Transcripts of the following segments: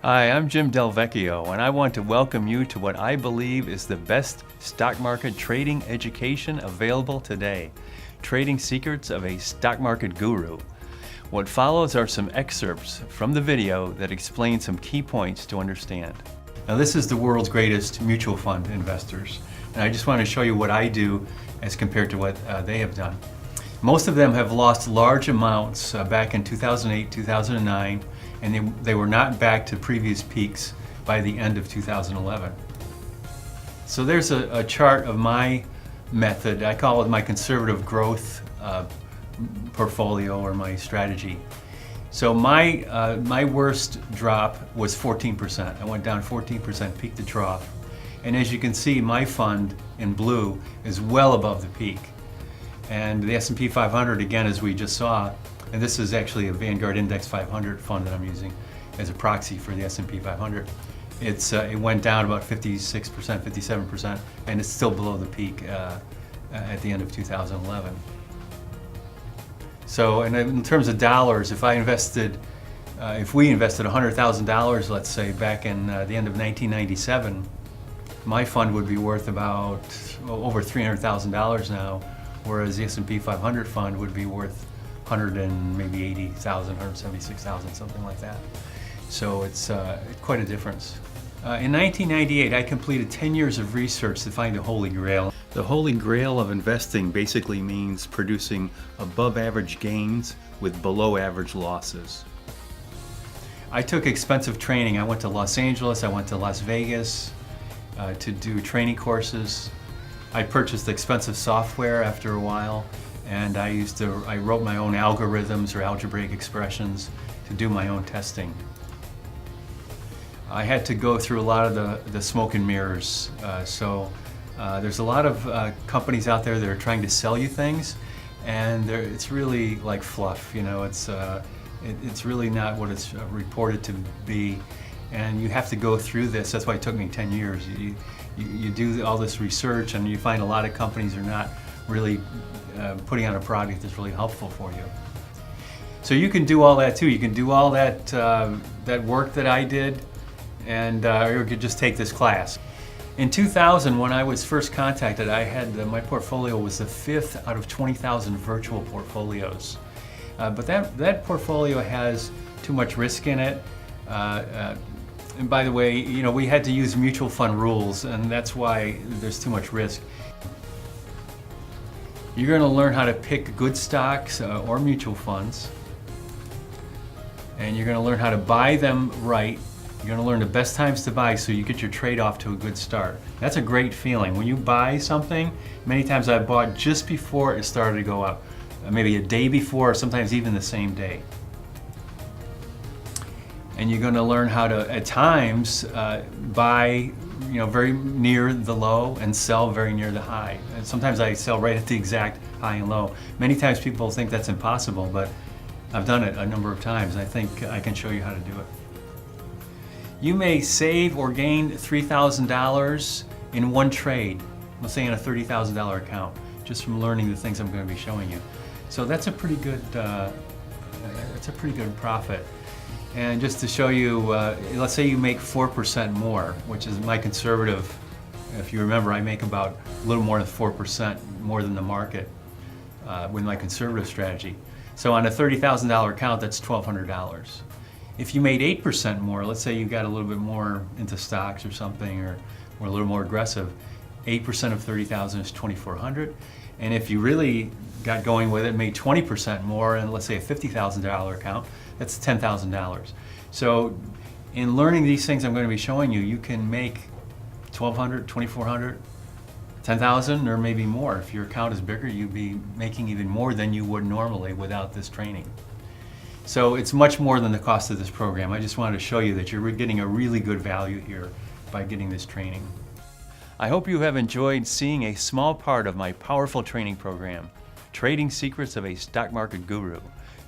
Hi, I'm Jim Delvecchio, and I want to welcome you to what I believe is the best stock market trading education available today. Trading Secrets of a Stock Market Guru. What follows are some excerpts from the video that explain some key points to understand. Now, this is the world's greatest mutual fund investors, and I just want to show you what I do as compared to what they have done. Most of them have lost large amounts back in 2008, 2009, and they were not back to previous peaks by the end of 2011. So there's a chart of my method. I call it my conservative growth portfolio or my strategy. So my worst drop was 14%. I went down 14% peak to trough. And as you can see, my fund in blue is well above the peak. And the S&P 500, again, as we just saw, and this is actually a Vanguard Index 500 fund that I'm using as a proxy for the S&P 500. It went down about 56%, 57%, and it's still below the peak at the end of 2011. So, and in terms of dollars, if we invested $100,000, let's say, back in the end of 1997, my fund would be worth about over $300,000 now, whereas the S&P 500 fund would be worth maybe 80,000, 176,000, something like that. So it's quite a difference. In 1998, I completed 10 years of research to find the Holy Grail. The Holy Grail of investing basically means producing above average gains with below average losses. I took expensive training. I went to Los Angeles, I went to Las Vegas to do training courses. I purchased expensive software after a while, and I wrote my own algorithms or algebraic expressions to do my own testing. I had to go through a lot of the smoke and mirrors. There's a lot of companies out there that are trying to sell you things, and it's really like fluff. You know, it's really not what it's reported to be, and you have to go through this. That's why it took me 10 years. You do all this research, and you find a lot of companies are not really putting on a product that's really helpful for you. So you can do all that too. You can do all that work that I did, and or you could just take this class. In 2000, when I was first contacted, I had my portfolio was the 5th out of 20,000 virtual portfolios. But that portfolio has too much risk in it. And by the way, you know, we had to use mutual fund rules, and that's why there's too much risk. You're going to learn how to pick good stocks or mutual funds, and you're going to learn how to buy them right. You're going to learn the best times to buy so you get your trade off to a good start. That's a great feeling. When you buy something, many times I bought just before it started to go up, maybe a day before, or sometimes even the same day. And you're going to learn how to, at times, buy very near the low and sell very near the high. And sometimes I sell right at the exact high and low. Many times people think that's impossible, but I've done it a number of times. I think I can show you how to do it. You may save or gain $3,000 in one trade, let's say in a $30,000 account, just from learning the things I'm going to be showing you. So that's a pretty good profit. And just to show you, let's say you make 4% more, which is my conservative. If you remember, I make about a little more than 4% more than the market with my conservative strategy. So on a $30,000 account, that's $1,200. If you made 8% more, let's say you got a little bit more into stocks or something, or a little more aggressive, 8% of 30,000 is 2,400. And if you really got going with it, made 20% more, and let's say a $50,000 account, that's $10,000. So in learning these things I'm going to be showing you, you can make 1,200, 2,400, 10,000, or maybe more. If your account is bigger, you'd be making even more than you would normally without this training. So it's much more than the cost of this program. I just wanted to show you that you're getting a really good value here by getting this training. I hope you have enjoyed seeing a small part of my powerful training program, Trading Secrets of a Stock Market Guru.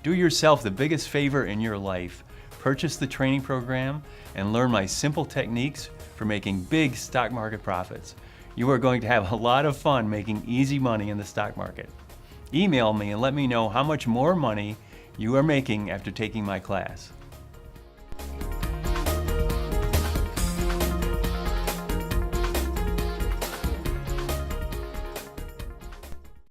Do yourself the biggest favor in your life. Purchase the training program and learn my simple techniques for making big stock market profits. You are going to have a lot of fun making easy money in the stock market. Email me and let me know how much more money you are making after taking my class.